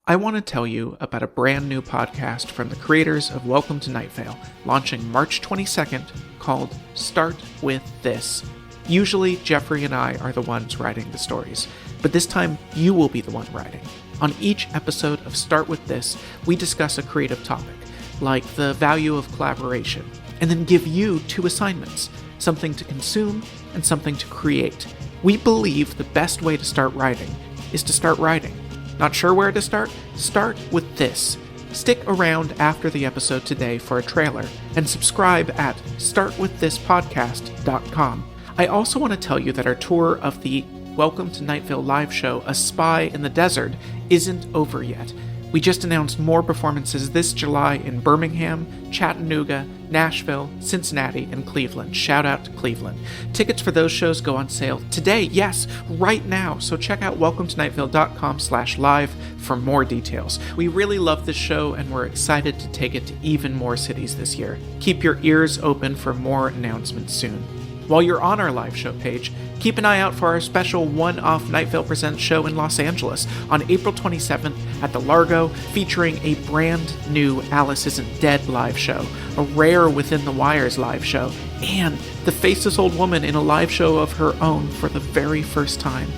I want to tell you about a brand new podcast from the creators of Welcome to Night Vale, launching March 22nd, called Start With This. Usually, Jeffrey and I are the ones writing the stories, but this time you will be the one writing. On each episode of Start With This, we discuss a creative topic, like the value of collaboration, and then give you 2 assignments, something to consume and something to create. We believe the best way to start writing is to start writing. Not sure where to start? Start with this. Stick around after the episode today for a trailer, and subscribe at startwiththispodcast.com. I also want to tell you that our tour of the Welcome to Night Vale live show, A Spy in the Desert, isn't over yet. We just announced more performances this July in Birmingham, Chattanooga, Nashville, Cincinnati, and Cleveland. Shout out to Cleveland. Tickets for those shows go on sale today, yes, right now. So check out welcometonightvale.com/live for more details. We really love this show and we're excited to take it to even more cities this year. Keep your ears open for more announcements soon. While you're on our live show page, keep an eye out for our special one-off Night Vale Presents show in Los Angeles on April 27th at the Largo, featuring a brand new Alice Isn't Dead live show, a rare Within the Wires live show, and the Faceless Old Woman in a live show of her own for the very first time.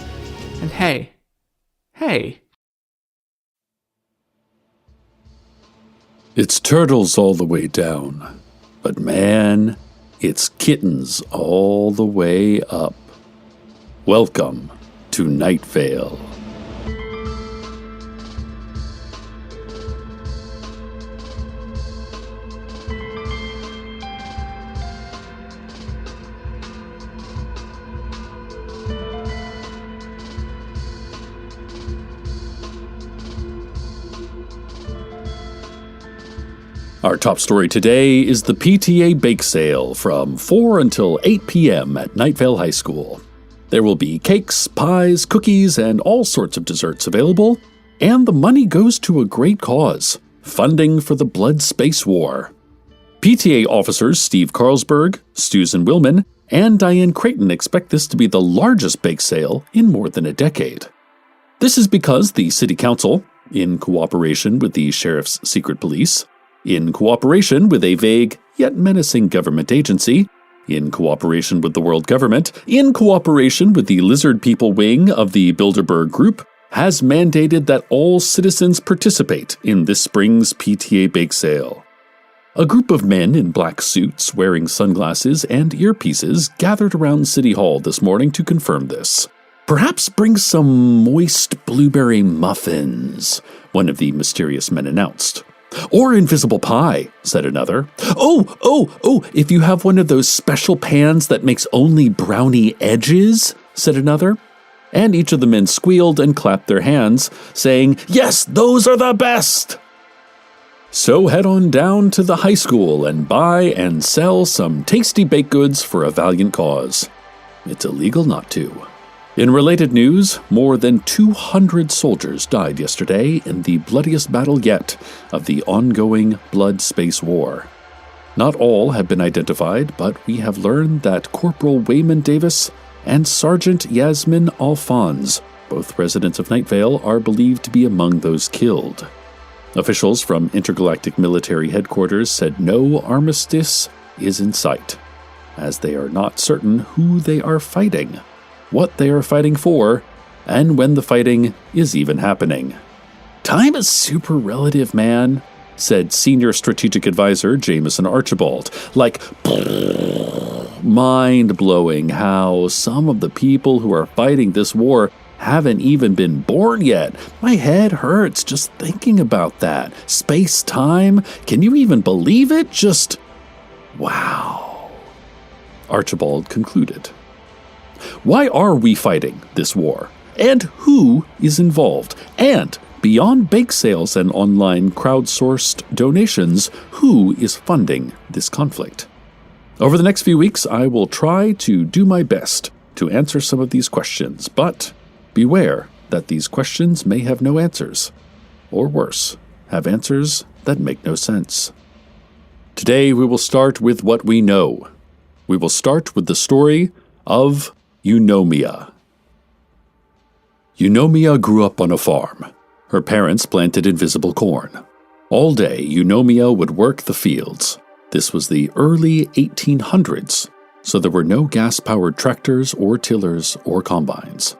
And hey. It's turtles all the way down, but man, it's kittens all the way up. Welcome to Night Vale. Our top story today is the PTA Bake Sale from 4 until 8 p.m. at Night Vale High School. There will be cakes, pies, cookies, and all sorts of desserts available, and the money goes to a great cause, funding for the Blood Space War. PTA officers Steve Carlsberg, Susan Willman, and Diane Creighton expect this to be the largest bake sale in more than a decade. This is because the City Council, in cooperation with the Sheriff's Secret Police, in cooperation with a vague yet menacing government agency, in cooperation with the world government, in cooperation with the Lizard People wing of the Bilderberg Group, has mandated that all citizens participate in this spring's PTA Bake Sale. A group of men in black suits wearing sunglasses and earpieces gathered around City Hall this morning to confirm this. Perhaps bring some moist blueberry muffins, one of the mysterious men announced. Or invisible pie, said another. Oh, if you have one of those special pans that makes only brownie edges, said another. And each of the men squealed and clapped their hands, saying, yes, those are the best! So head on down to the high school and buy and sell some tasty baked goods for a valiant cause. It's illegal not to. In related news, more than 200 soldiers died yesterday in the bloodiest battle yet of the ongoing Blood Space War. Not all have been identified, but we have learned that Corporal Wayman Davis and Sergeant Yasmin Alphonse, both residents of Night Vale, are believed to be among those killed. Officials from Intergalactic Military Headquarters said no armistice is in sight, as they are not certain who they are fighting, what they are fighting for, and when the fighting is even happening. Time is super relative, man, said Senior Strategic Advisor Jameson Archibald. Like, mind-blowing how some of the people who are fighting this war haven't even been born yet. My head hurts just thinking about that. Space-time? Can you even believe it? Just, wow. Archibald concluded. Why are we fighting this war? And who is involved? And beyond bake sales and online crowdsourced donations, who is funding this conflict? Over the next few weeks, I will try to do my best to answer some of these questions, but beware that these questions may have no answers, or worse, have answers that make no sense. Today we will start with what we know. We will start with the story of Eunomia. Eunomia grew up on a farm. Her parents planted invisible corn. All day, Eunomia would work the fields. This was the early 1800s, so there were no gas-powered tractors or tillers or combines.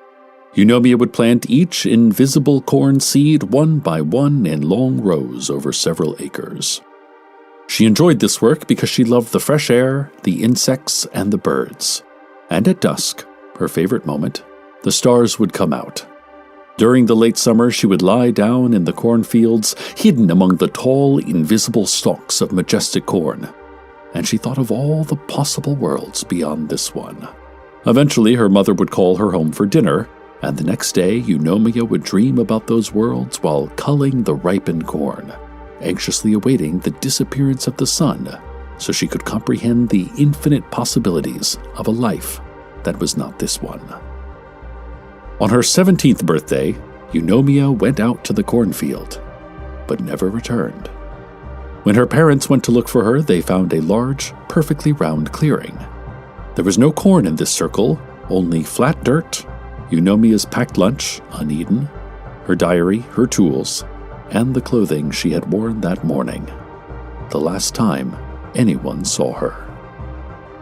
Eunomia would plant each invisible corn seed one by one in long rows over several acres. She enjoyed this work because she loved the fresh air, the insects, and the birds. And at dusk, her favorite moment, the stars would come out. During the late summer, she would lie down in the cornfields, hidden among the tall, invisible stalks of majestic corn, and she thought of all the possible worlds beyond this one. Eventually, her mother would call her home for dinner, and the next day, Eunomia would dream about those worlds while culling the ripened corn, anxiously awaiting the disappearance of the sun so she could comprehend the infinite possibilities of a life that was not this one. On her 17th birthday, Eunomia went out to the cornfield, but never returned. When her parents went to look for her, they found a large, perfectly round clearing. There was no corn in this circle, only flat dirt, Eunomia's packed lunch, uneaten, her diary, her tools, and the clothing she had worn that morning, the last time anyone saw her.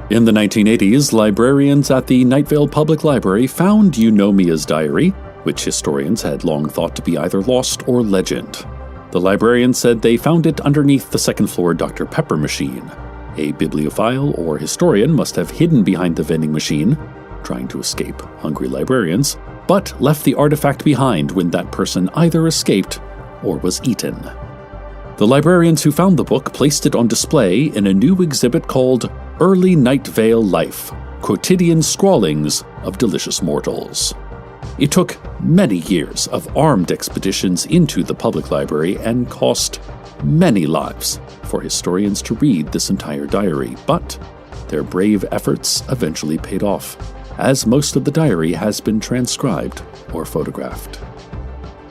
In the 1980s, librarians at the Night Vale Public Library found Eunomia's diary, which historians had long thought to be either lost or legend. The librarians said they found it underneath the second-floor Dr. Pepper machine. A bibliophile or historian must have hidden behind the vending machine, trying to escape hungry librarians, but left the artifact behind when that person either escaped or was eaten. The librarians who found the book placed it on display in a new exhibit called Early Night Vale Life, Quotidian Scrawlings of Delicious Mortals. It took many years of armed expeditions into the public library and cost many lives for historians to read this entire diary, but their brave efforts eventually paid off, as most of the diary has been transcribed or photographed.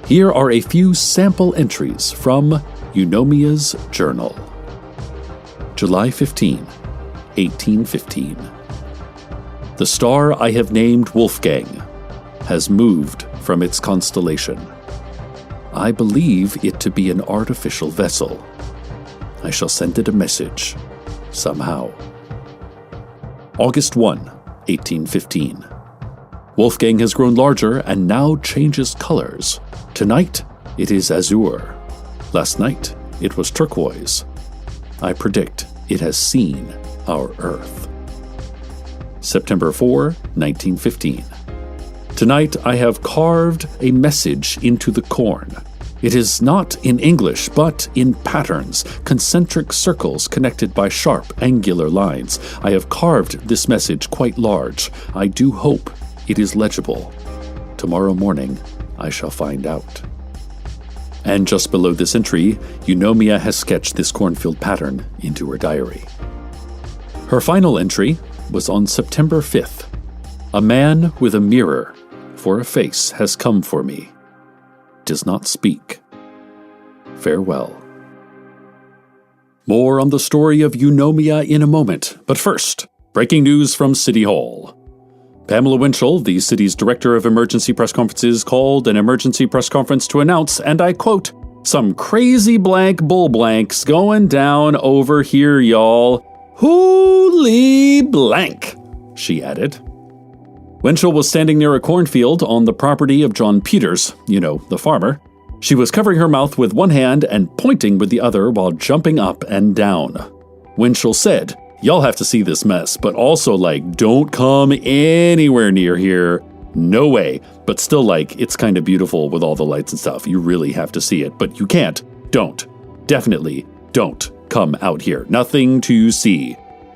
Here are a few sample entries from Eunomia's journal. July 15, 1815. The star I have named Wolfgang has moved from its constellation. I believe it to be an artificial vessel. I shall send it a message, somehow. August 1, 1815. Wolfgang has grown larger and now changes colors. Tonight, it is azure. Last night, it was turquoise. I predict it has seen our Earth. September 4, 1915. Tonight I have carved a message into the corn. It is not in English, but in patterns, concentric circles connected by sharp, angular lines. I have carved this message quite large. I do hope it is legible. Tomorrow morning, I shall find out. And just below this entry, Eunomia has sketched this cornfield pattern into her diary. Her final entry was on September 5th. A man with a mirror for a face has come for me. Does not speak. Farewell. More on the story of Eunomia in a moment, but first, breaking news from City Hall. Pamela Winchell, the city's director of emergency press conferences, called an emergency press conference to announce, and I quote, "Some crazy blank bull blanks going down over here, y'all. Holy blank," she added. Winchell was standing near a cornfield on the property of John Peters, the farmer. She was covering her mouth with one hand and pointing with the other while jumping up and down. Winchell said, "Y'all have to see this mess, but also, don't come anywhere near here. No way. But still, it's kind of beautiful with all the lights and stuff. You really have to see it, but you can't. Don't. Definitely don't come out here. Nothing to see,"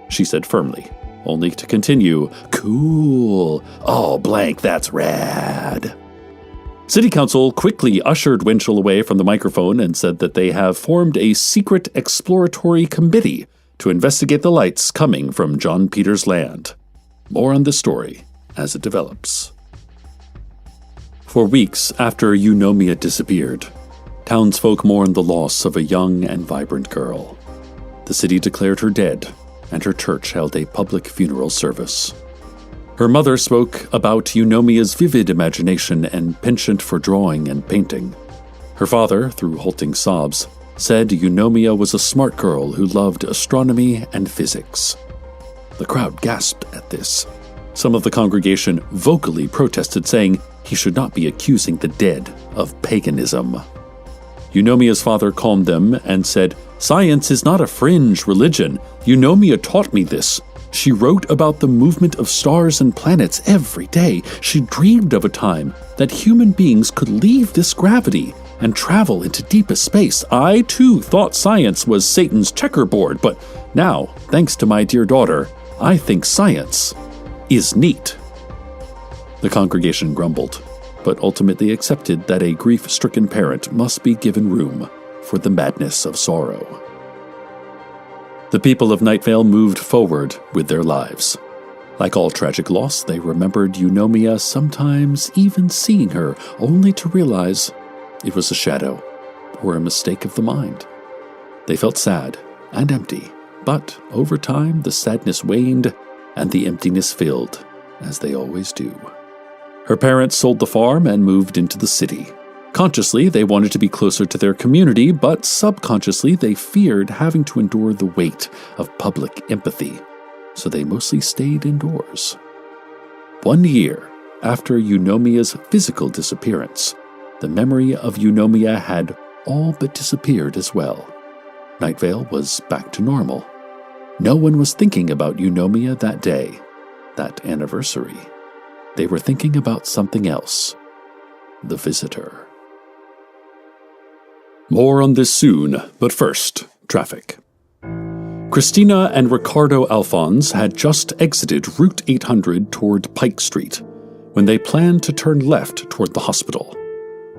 she said firmly, only to continue, "Cool. Oh, blank, that's rad." City Council quickly ushered Winchell away from the microphone and said that they have formed a secret exploratory committee to investigate the lights coming from John Peters' land. More on this story as it develops. For weeks after Eunomia disappeared, townsfolk mourned the loss of a young and vibrant girl. The city declared her dead, and her church held a public funeral service. Her mother spoke about Eunomia's vivid imagination and penchant for drawing and painting. Her father, through halting sobs, said Eunomia was a smart girl who loved astronomy and physics. The crowd gasped at this. Some of the congregation vocally protested, saying he should not be accusing the dead of paganism. Eunomia's father calmed them and said, "Science is not a fringe religion. Eunomia taught me this. She wrote about the movement of stars and planets every day. She dreamed of a time that human beings could leave this gravity and travel into deepest space. I, too, thought science was Satan's checkerboard, but now, thanks to my dear daughter, I think science is neat." The congregation grumbled, but ultimately accepted that a grief-stricken parent must be given room for the madness of sorrow. The people of Night Vale moved forward with their lives. Like all tragic loss, they remembered Eunomia, sometimes even seeing her, only to realize it was a shadow or a mistake of the mind. They felt sad and empty, but over time the sadness waned and the emptiness filled, as they always do. Her parents sold the farm and moved into the city. Consciously, they wanted to be closer to their community, but subconsciously they feared having to endure the weight of public empathy, so they mostly stayed indoors. 1 year after Eunomia's physical disappearance, the memory of Eunomia had all but disappeared as well. Night Vale was back to normal. No one was thinking about Eunomia that day, that anniversary. They were thinking about something else. The visitor. More on this soon, but first, traffic. Christina and Ricardo Alphonse had just exited Route 800 toward Pike Street when they planned to turn left toward the hospital.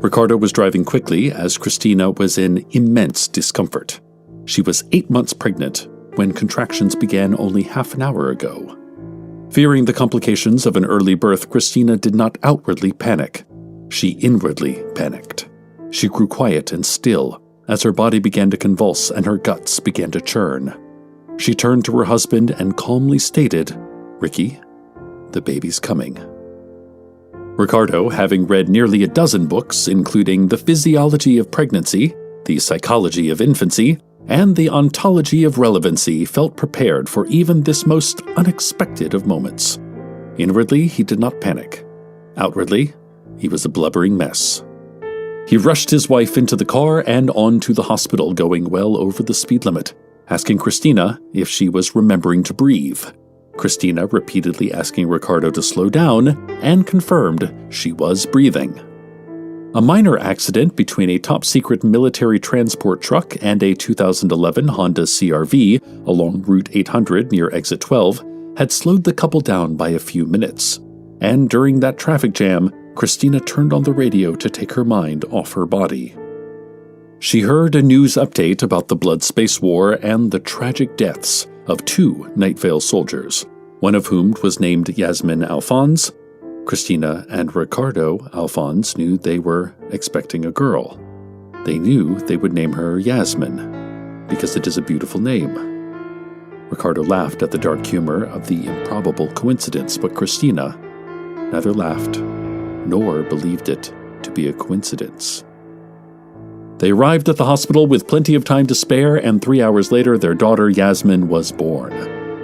Ricardo was driving quickly as Christina was in immense discomfort. She was 8 months pregnant when contractions began only half an hour ago. Fearing the complications of an early birth, Christina did not outwardly panic. She inwardly panicked. She grew quiet and still as her body began to convulse and her guts began to churn. She turned to her husband and calmly stated, "Ricky, the baby's coming." Ricardo, having read nearly a dozen books, including The Physiology of Pregnancy, The Psychology of Infancy, and The Ontology of Relevancy, felt prepared for even this most unexpected of moments. Inwardly, he did not panic. Outwardly, he was a blubbering mess. He rushed his wife into the car and on to the hospital, going well over the speed limit, asking Christina if she was remembering to breathe. Christina repeatedly asking Ricardo to slow down and confirmed she was breathing. A minor accident between a top-secret military transport truck and a 2011 Honda CR-V along Route 800 near Exit 12 had slowed the couple down by a few minutes, and during that traffic jam, Christina turned on the radio to take her mind off her body. She heard a news update about the Blood Space War and the tragic deaths of 2 Night Vale soldiers, one of whom was named Yasmin Alphonse. Christina and Ricardo Alphonse knew they were expecting a girl. They knew they would name her Yasmin, because it is a beautiful name. Ricardo laughed at the dark humor of the improbable coincidence, but Christina neither laughed nor believed it to be a coincidence. They arrived at the hospital with plenty of time to spare, and 3 hours later their daughter Yasmin was born.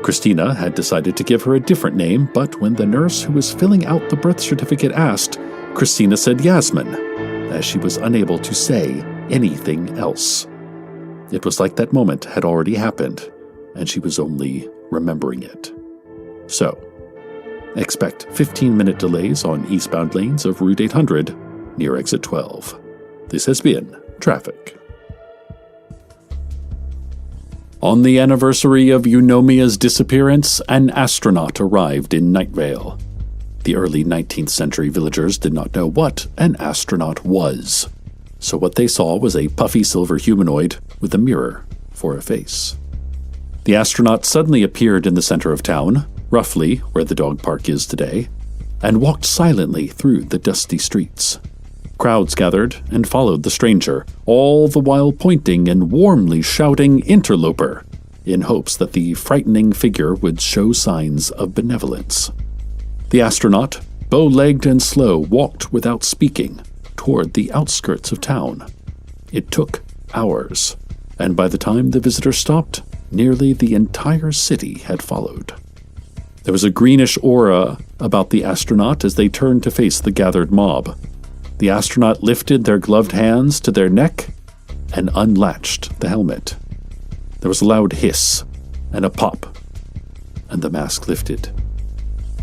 Christina had decided to give her a different name, but when the nurse who was filling out the birth certificate asked, Christina said Yasmin, as she was unable to say anything else. It was like that moment had already happened, and she was only remembering it. So, expect 15-minute delays on eastbound lanes of Route 800 near Exit 12. This has been Traffic. On the anniversary of Eunomia's disappearance, an astronaut arrived in Night Vale. The early 19th century villagers did not know what an astronaut was, so what they saw was a puffy silver humanoid with a mirror for a face. The astronaut suddenly appeared in the center of town, roughly where the dog park is today, and walked silently through the dusty streets. Crowds gathered and followed the stranger, all the while pointing and warmly shouting "Interloper," in hopes that the frightening figure would show signs of benevolence. The astronaut, bow-legged and slow, walked without speaking toward the outskirts of town, It took hours, and by the time the visitor stopped, nearly the entire city had followed. There was a greenish aura about the astronaut as they turned to face the gathered mob. The astronaut lifted their gloved hands to their neck and unlatched the helmet. There was a loud hiss and a pop, and the mask lifted.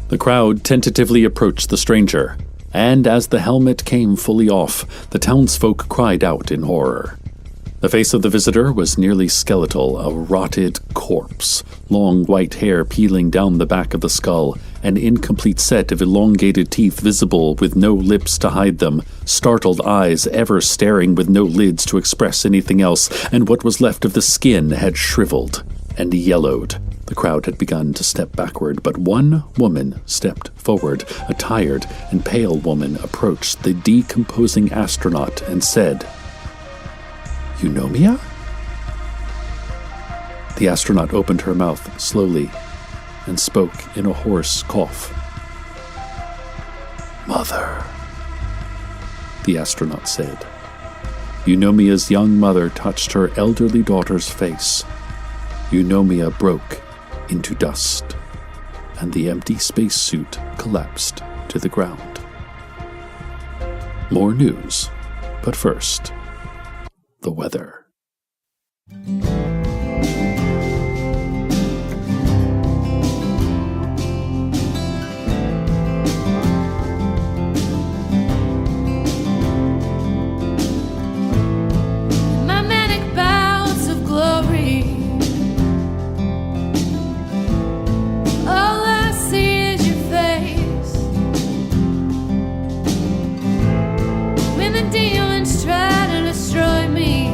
The crowd tentatively approached the stranger, and as the helmet came fully off, the townsfolk cried out in horror. The face of the visitor was nearly skeletal, a rotted corpse, long white hair peeling down the back of the skull, an incomplete set of elongated teeth visible with no lips to hide them, startled eyes ever staring with no lids to express anything else, and what was left of the skin had shriveled and yellowed. The crowd had begun to step backward, but one woman stepped forward. A tired and pale woman approached the decomposing astronaut and said, "Eunomia?" The astronaut opened her mouth slowly and spoke in a hoarse cough. "Mother," the astronaut said. Eunomia's young mother touched her elderly daughter's face. Eunomia broke into dust, and the empty spacesuit collapsed to the ground. More news, but first, the weather. My manic bouts of glory, all I see is your face. When the demons try to destroy me,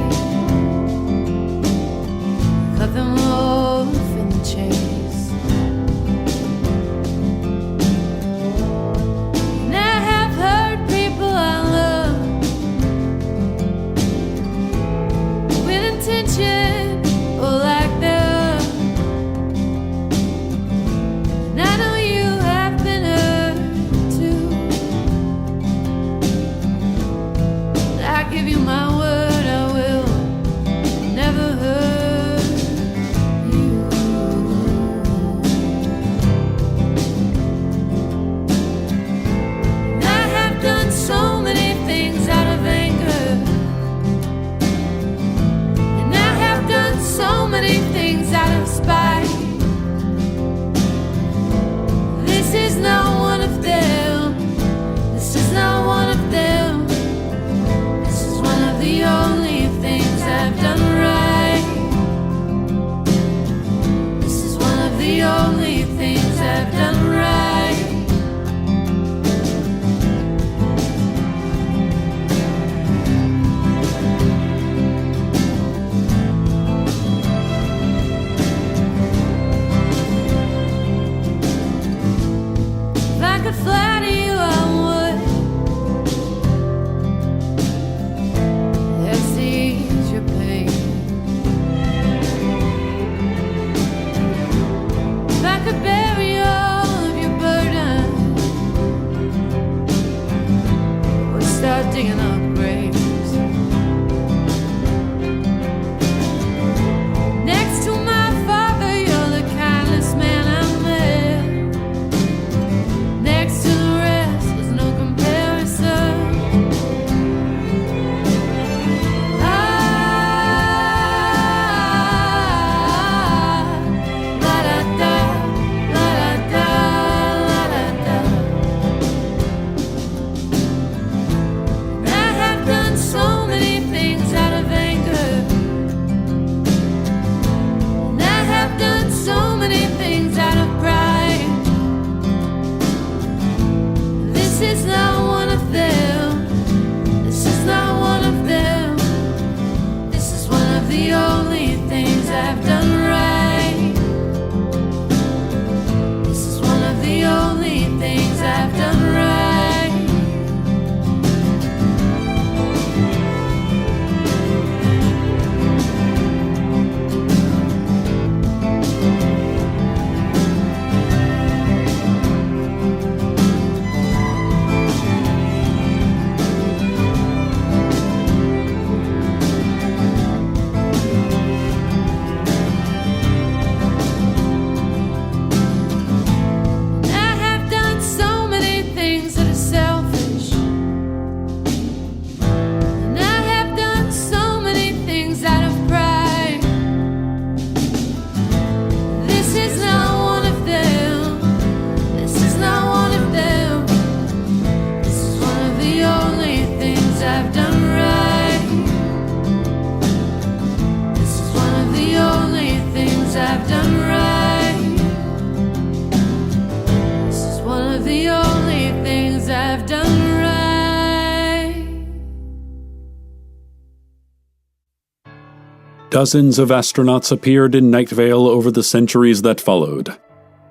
Dozens of astronauts appeared in Night Vale over the centuries that followed.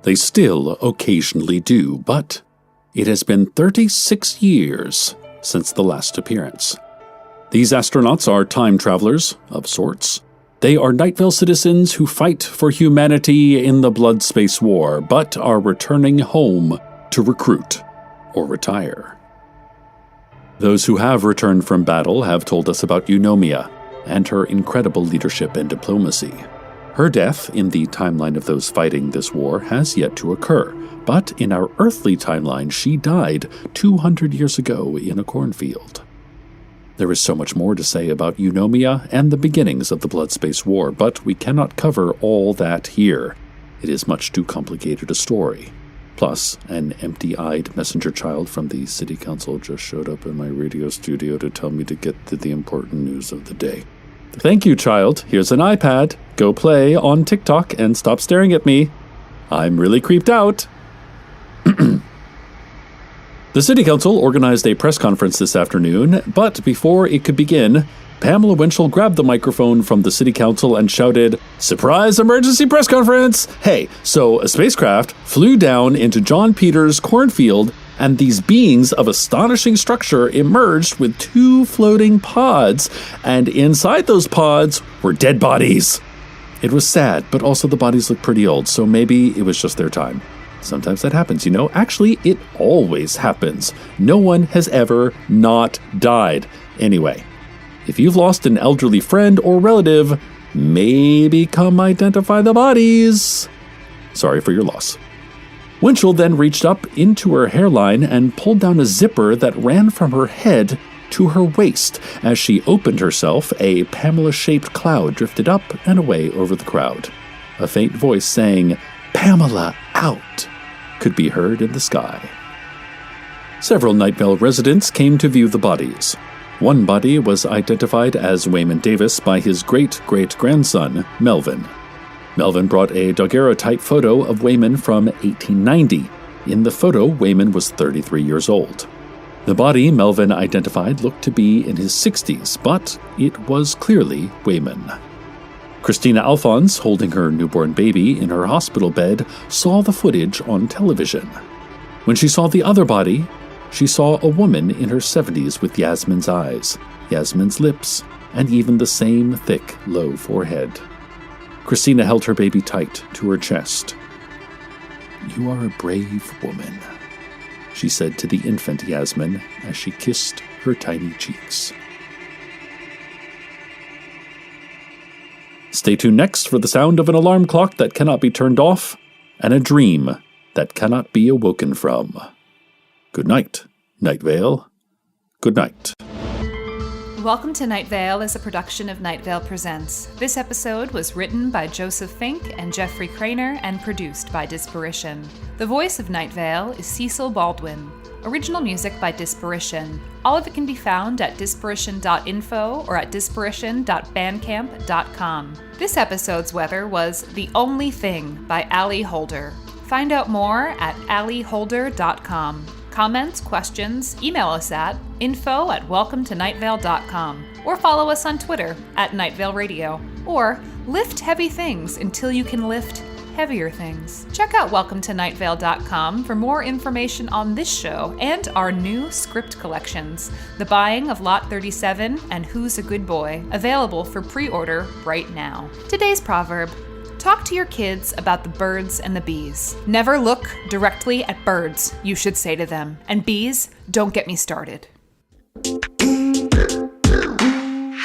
They still occasionally do, but it has been 36 years since the last appearance. These astronauts are time travelers, of sorts. They are Night Vale citizens who fight for humanity in the Blood Space War, but are returning home to recruit or retire. Those who have returned from battle have told us about Eunomia and her incredible leadership and diplomacy. Her death in the timeline of those fighting this war has yet to occur, but in our earthly timeline, she died 200 years ago in a cornfield. There is so much more to say about Eunomia and the beginnings of the Blood Space War, but we cannot cover all that here. It is much too complicated a story. Plus, an empty-eyed messenger child from the city council just showed up in my radio studio to tell me to get to the important news of the day. Thank you, child. Here's an iPad. Go play on TikTok and stop staring at me. I'm really creeped out. The city council organized a press conference this afternoon, but before it could begin, Pamela Winchell grabbed the microphone from the city council and shouted, "Surprise emergency press conference! Hey, so a spacecraft flew down into John Peters' cornfield, and these beings of astonishing structure emerged with 2 floating pods, and inside those pods were dead bodies." It was sad, but also the bodies looked pretty old, so maybe it was just their time. Sometimes that happens, you know? Actually, it always happens. No one has ever not died. Anyway, if you've lost an elderly friend or relative, maybe come identify the bodies. Sorry for your loss. Winchell then reached up into her hairline and pulled down a zipper that ran from her head to her waist. As she opened herself, a Pamela-shaped cloud drifted up and away over the crowd. A faint voice saying, "Pamela out," could be heard in the sky. Several Night Vale residents came to view the bodies. One body was identified as Wayman Davis by his great-great-grandson, Melvin. Melvin brought a daguerreotype photo of Wayman from 1890. In the photo, Wayman was 33 years old. The body Melvin identified looked to be in his 60s, but it was clearly Wayman. Christina Alphonse, holding her newborn baby in her hospital bed, saw the footage on television. When she saw the other body, she saw a woman in her 70s with Yasmin's eyes, Yasmin's lips, and even the same thick, low forehead. Christina held her baby tight to her chest. "You are a brave woman," she said to the infant Yasmin as she kissed her tiny cheeks. Stay tuned next for the sound of an alarm clock that cannot be turned off and a dream that cannot be awoken from. Good night, Night Vale. Good night. Welcome to Night Vale is a production of Night Vale Presents. This episode was written by Joseph Fink and Jeffrey Cranor and produced by Disparition. The voice of Night Vale is Cecil Baldwin. Original music by Disparition. All of it can be found at disparition.info or at disparition.bandcamp.com. This episode's weather was The Only Thing by Allie Holder. Find out more at allieholder.com. Comments, questions, email us at info@welcometonightvale.com or follow us on Twitter at Night Vale Radio. Or lift heavy things until you can lift heavier things. Check out welcometonightvale.com for more information on this show and our new script collections, The Buying of Lot 37 and Who's a Good Boy, available for pre-order right now. Today's proverb: talk to your kids about the birds and the bees. Never look directly at birds, you should say to them. And bees, don't get me started.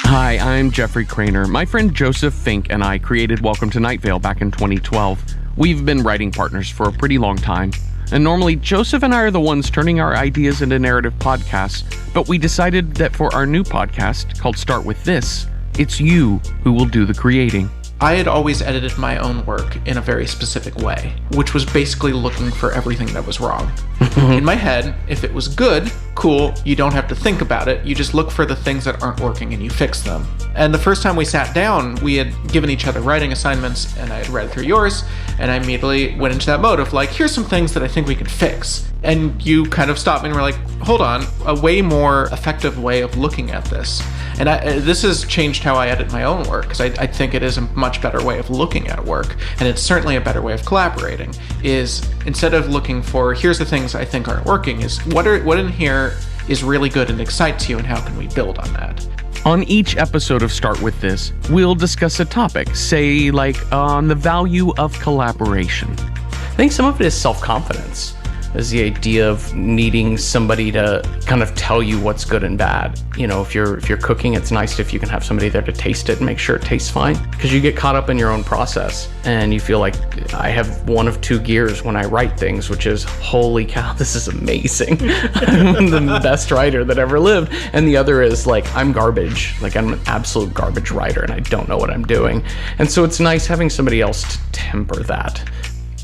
Hi, I'm Jeffrey Cranor. My friend Joseph Fink and I created Welcome to Night Vale back in 2012. We've been writing partners for a pretty long time, and normally Joseph and I are the ones turning our ideas into narrative podcasts, but we decided that for our new podcast, called Start With This, it's you who will do the creating. I had always edited my own work in a very specific way, which was basically looking for everything that was wrong. In my head, if it was good, cool, you don't have to think about it, you just look for the things that aren't working and you fix them. And the first time we sat down, we had given each other writing assignments, and I had read through yours, and I immediately went into that mode of like, here's some things that I think we could fix. And you kind of stopped me and were like, hold on, a way more effective way of looking at this. And this has changed how I edit my own work, because I think it is a much better way of looking at work, and it's certainly a better way of collaborating, is instead of looking for, here's the things I think aren't working, is what in here is really good and excites you, and how can we build on that? On each episode of Start With This, we'll discuss a topic, say like on the value of collaboration. I think some of it is self-confidence. Is the idea of needing somebody to kind of tell you what's good and bad. You know, if you're cooking, it's nice if you can have somebody there to taste it and make sure it tastes fine, because you get caught up in your own process and you feel like I have one of two gears when I write things, which is, holy cow, this is amazing. I'm the best writer that ever lived. And the other is like, I'm garbage. Like, I'm an absolute garbage writer and I don't know what I'm doing. And so it's nice having somebody else to temper that.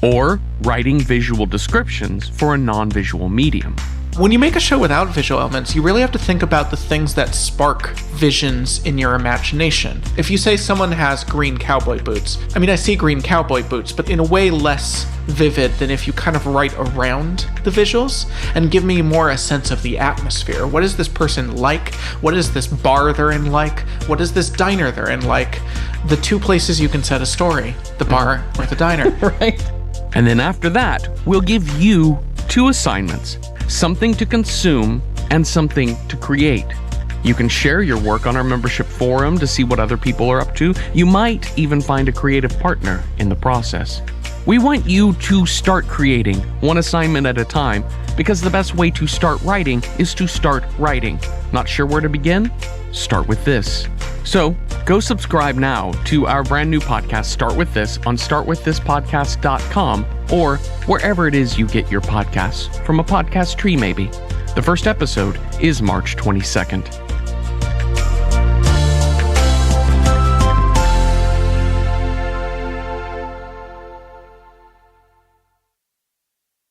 Or writing visual descriptions for a non-visual medium. When you make a show without visual elements, you really have to think about the things that spark visions in your imagination. If you say someone has green cowboy boots, I mean, I see green cowboy boots, but in a way less vivid than if you kind of write around the visuals and give me more a sense of the atmosphere. What is this person like? What is this bar they're in like? What is this diner they're in like? The two places you can set a story, the bar or the diner. Right? And then after that, we'll give you two assignments, something to consume and something to create. You can share your work on our membership forum to see what other people are up to. You might even find a creative partner in the process. We want you to start creating one assignment at a time, because the best way to start writing is to start writing. Not sure where to begin? Start with this. So go subscribe now to our brand new podcast, Start With This, on startwiththispodcast.com or wherever it is you get your podcasts, from a podcast tree maybe. The first episode is March 22nd.